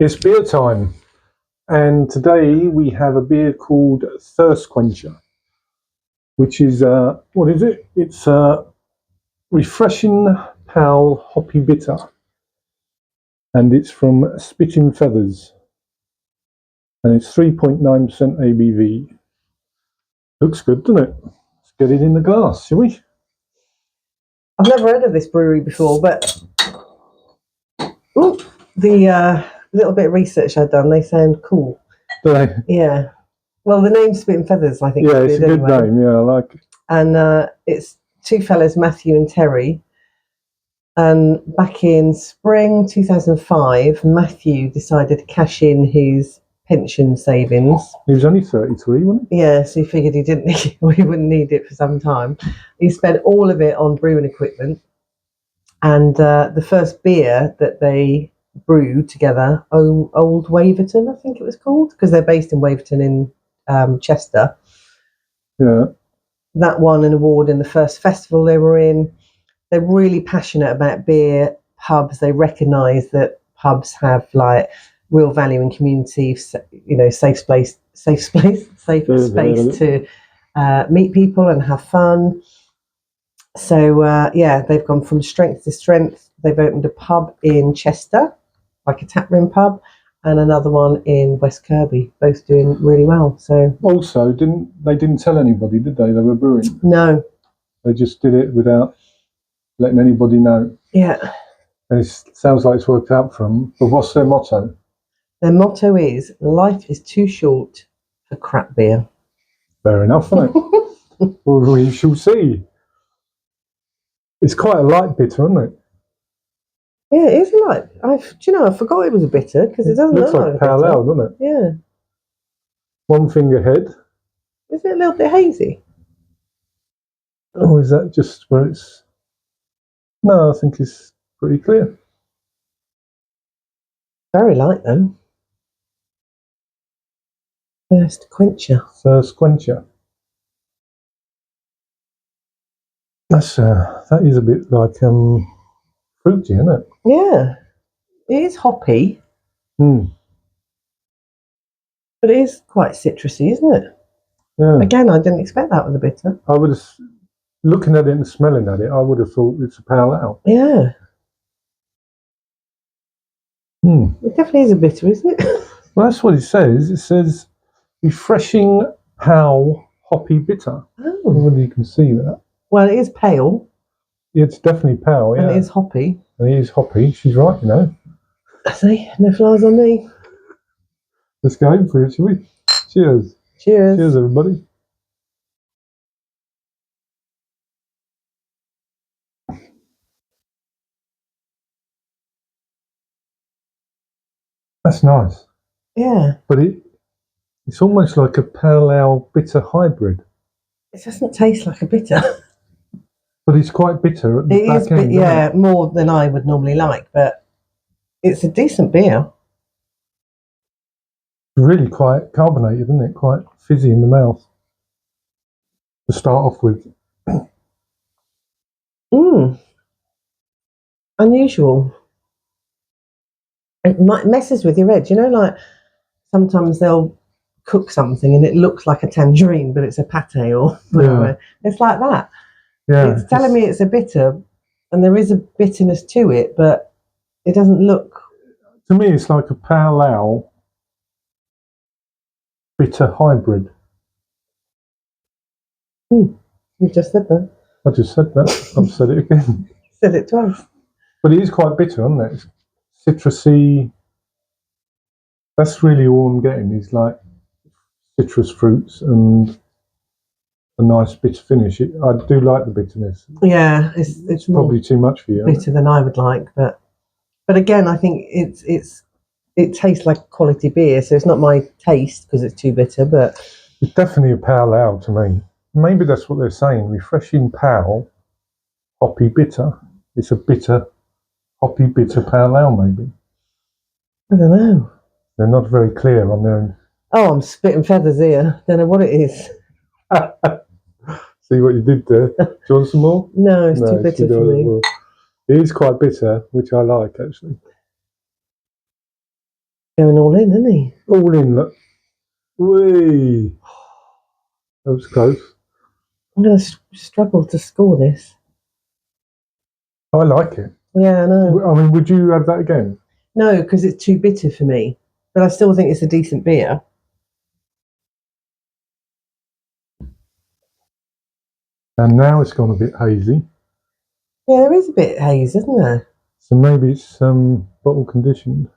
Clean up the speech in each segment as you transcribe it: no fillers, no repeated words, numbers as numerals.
It's beer time, and today we have a beer called Thirst Quencher, which is what is it? It's Refreshing Pale Hoppy Bitter, and it's from Spitting Feathers, and it's 3.9% ABV. Looks good, doesn't it? Let's get it in the glass, shall we? I've never heard of this brewery before, but the little bit of research I've done, they sound cool. Do they? Yeah. Well, the name's Spitting Feathers, I think. Yeah, it's a good name. Yeah, I like it. And it's two fellas, Matthew and Terry. And back in spring 2005, Matthew decided to cash in his pension savings. He was only 33, wasn't he? Yeah, so he figured he didn't need, or he wouldn't need it for some time. He spent all of it on brewing equipment. And the first beer that they brewed together, Old Waverton, I think it was called, because they're based in Waverton in Chester. Yeah. That won an award in the first festival they were in. They're really passionate about beer, pubs. They recognise that pubs have like real value in community, safe space to meet people and have fun. So, they've gone from strength to strength. They've opened a pub in Chester, like a taproom pub, and another one in West Kirby, both doing really well. So also, they didn't tell anybody, did they? They were brewing. No. They just did it without letting anybody know. Yeah. And it sounds like it's worked out for them. But what's their motto? Their motto is, life is too short for crap beer. Fair enough, isn't it? Well, we shall see. It's quite a light bitter, isn't it? Yeah, it is light. I forgot it was a bitter, because it doesn't look like pale ale, doesn't it? Yeah. One finger head. Is it a little bit hazy? Oh, is that just where it's... No, I think it's pretty clear. Very light, though. Thirst Quencher. Thirst Quencher. That is a bit like fruity, isn't it? Yeah. It is hoppy. Mm. But it is quite citrusy, isn't it? Yeah. Again, I didn't expect that with a bitter. I would have... Looking at it and smelling at it, I would have thought it's a pale ale. Yeah. Mm. It definitely is a bitter, isn't it? Well, that's what it says. It says Refreshing Pale Hoppy Bitter. Oh. I wonder if you can see that. Well, it is pale. It's definitely pale, yeah. And it is hoppy. And it is hoppy. She's right, you know. See, no flies on me. Let's go in for it, shall we? Cheers. Cheers. Cheers, everybody. That's nice. Yeah. But it's almost like a pale ale bitter hybrid. It doesn't taste like a bitter. But it's quite bitter at the back end. Yeah, more than I would normally like, but it's a decent beer. Really quite carbonated, isn't it? Quite fizzy in the mouth to start off with. Unusual. It messes with your edge. You know, like sometimes they'll cook something and it looks like a tangerine, but it's a pate or whatever. Yeah. It's like that. Yeah. It's telling me it's a bitter, and there is a bitterness to it, but it doesn't look... To me, it's like a pale ale bitter hybrid. You just said that. I just said that. I've said it again. Said it twice. But it is quite bitter, isn't it? It's citrusy. That's really all I'm getting, is like citrus fruits and a nice bitter finish. I do like the bitterness. Yeah, it's probably too much for you. Bitter than I would like, but again, I think it tastes like quality beer, so it's not my taste because it's too bitter. But it's definitely a pale ale to me. Maybe that's what they're saying. Refreshing pale hoppy bitter. It's a bitter hoppy bitter pale ale, maybe. I don't know. They're not very clear on their own. Oh, I'm spitting feathers here. Don't know what it is. See what you did there. Do you want some more? No, it's too bitter for me. It is quite bitter, which I like, actually. Going all in, isn't he? All in, look. Whee! That was close. I'm going to struggle to score this. I like it. Yeah, I know. I mean, would you have that again? No, because it's too bitter for me. But I still think it's a decent beer. And now it's gone a bit hazy. Yeah, there is a bit of haze, isn't there? So maybe it's bottle conditioned.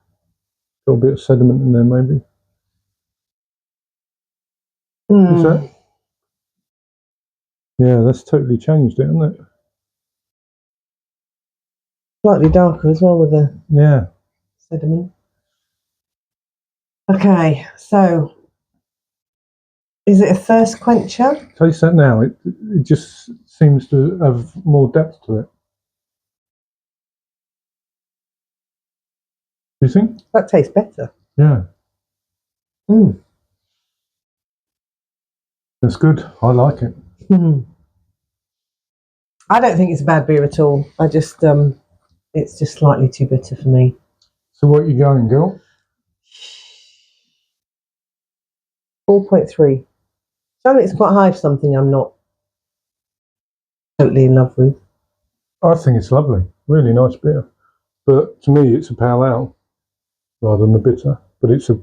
Got a bit of sediment in there, maybe. Is that? Yeah, that's totally changed it, hasn't it? Slightly darker as well with the sediment. Okay, so is it a thirst quencher? Taste that now. It just seems to have more depth to it. Do you think? That tastes better. Yeah. That's good. I like it. I don't think it's a bad beer at all. I just, it's just slightly too bitter for me. So what are you going, girl? 4.3. So I think it's quite high for something I'm not totally in love with. I think it's lovely. Really nice beer. But to me, it's a pale ale rather than a bitter. But it's a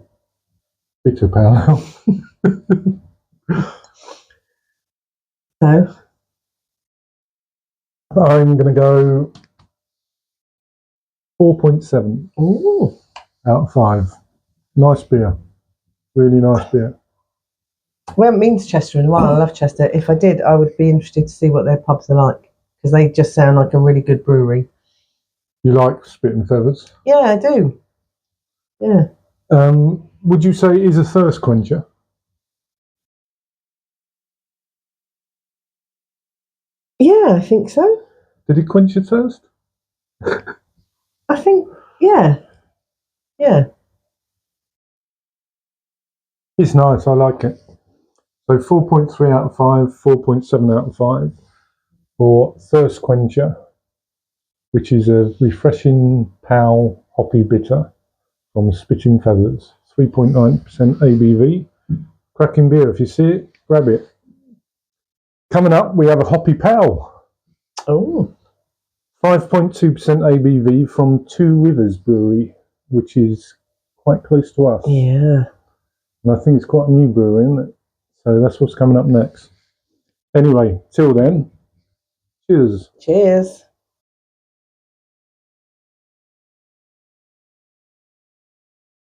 bitter pale ale. So I'm going to go 4.7 out of 5. Nice beer. Really nice beer. we haven't been to Chester in a while. I love Chester. If I did, I would be interested to see what their pubs are like because they just sound like a really good brewery. You like Spitting Feathers? Yeah, I do. Yeah. Would you say it is a thirst quencher? Yeah, I think so. Did it quench your thirst? I think, yeah. Yeah. It's nice. I like it. So 4.3 out of 5, 4.7 out of 5 for thirst quencher, which is a refreshing pale hoppy bitter from Spitting Feathers, 3.9% ABV. Cracking beer. If you see it, grab it. Coming up, we have a hoppy pale. Oh. 5.2% ABV from Two Rivers Brewery, which is quite close to us. Yeah. And I think it's quite a new brewery, isn't it? So that's what's coming up next. Anyway, till then, cheers. Cheers.